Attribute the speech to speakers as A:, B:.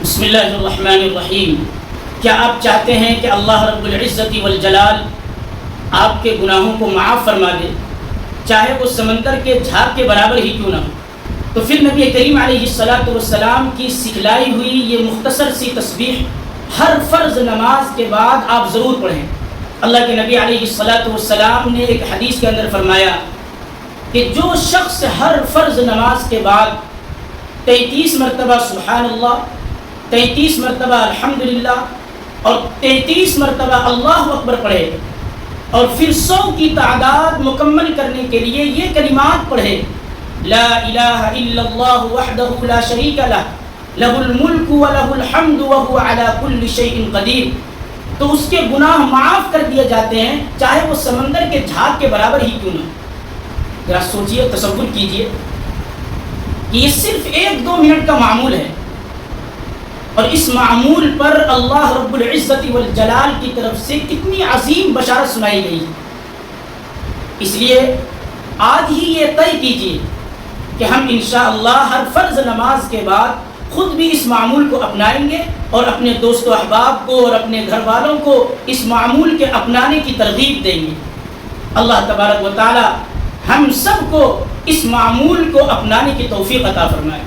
A: بسم اللہ الرحمن الرحیم۔ کیا آپ چاہتے ہیں کہ اللہ رب العزت والجلال آپ کے گناہوں کو معاف فرما دے، چاہے وہ سمندر کے جھاگ کے برابر ہی کیوں نہ ہو؟ تو پھر نبی کریم علیہ الصلاۃ والسلام کی سکھلائی ہوئی یہ مختصر سی تسبیح ہر فرض نماز کے بعد آپ ضرور پڑھیں۔ اللہ کے نبی علیہ الصلاۃ والسلام نے ایک حدیث کے اندر فرمایا کہ جو شخص ہر فرض نماز کے بعد 33 مرتبہ سبحان اللہ، 33 مرتبہ الحمدللہ اور 33 مرتبہ اللہ اکبر پڑھے اور پھر 100 کی تعداد مکمل کرنے کے لیے یہ کلمات پڑھے، لا الہ الا اللہ وحدہ لا شریک لہ لہ الملک ولہ الحمد وہو علی کل شیء قدیر، تو اس کے گناہ معاف کر دیے جاتے ہیں، چاہے وہ سمندر کے جھاگ کے برابر ہی کیوں نہ ہو۔ ذرا سوچئے، تصور کیجئے کہ یہ صرف 1-2 منٹ کا معمول ہے، اور اس معمول پر اللہ رب العزت والجلال کی طرف سے کتنی عظیم بشارت سنائی گئی۔ اس لیے آج ہی یہ طے کیجئے کہ ہم انشاءاللہ ہر فرض نماز کے بعد خود بھی اس معمول کو اپنائیں گے اور اپنے دوست و احباب کو اور اپنے گھر والوں کو اس معمول کے اپنانے کی ترغیب دیں گے۔ اللہ تبارک و تعالی ہم سب کو اس معمول کو اپنانے کی توفیق عطا فرمائے۔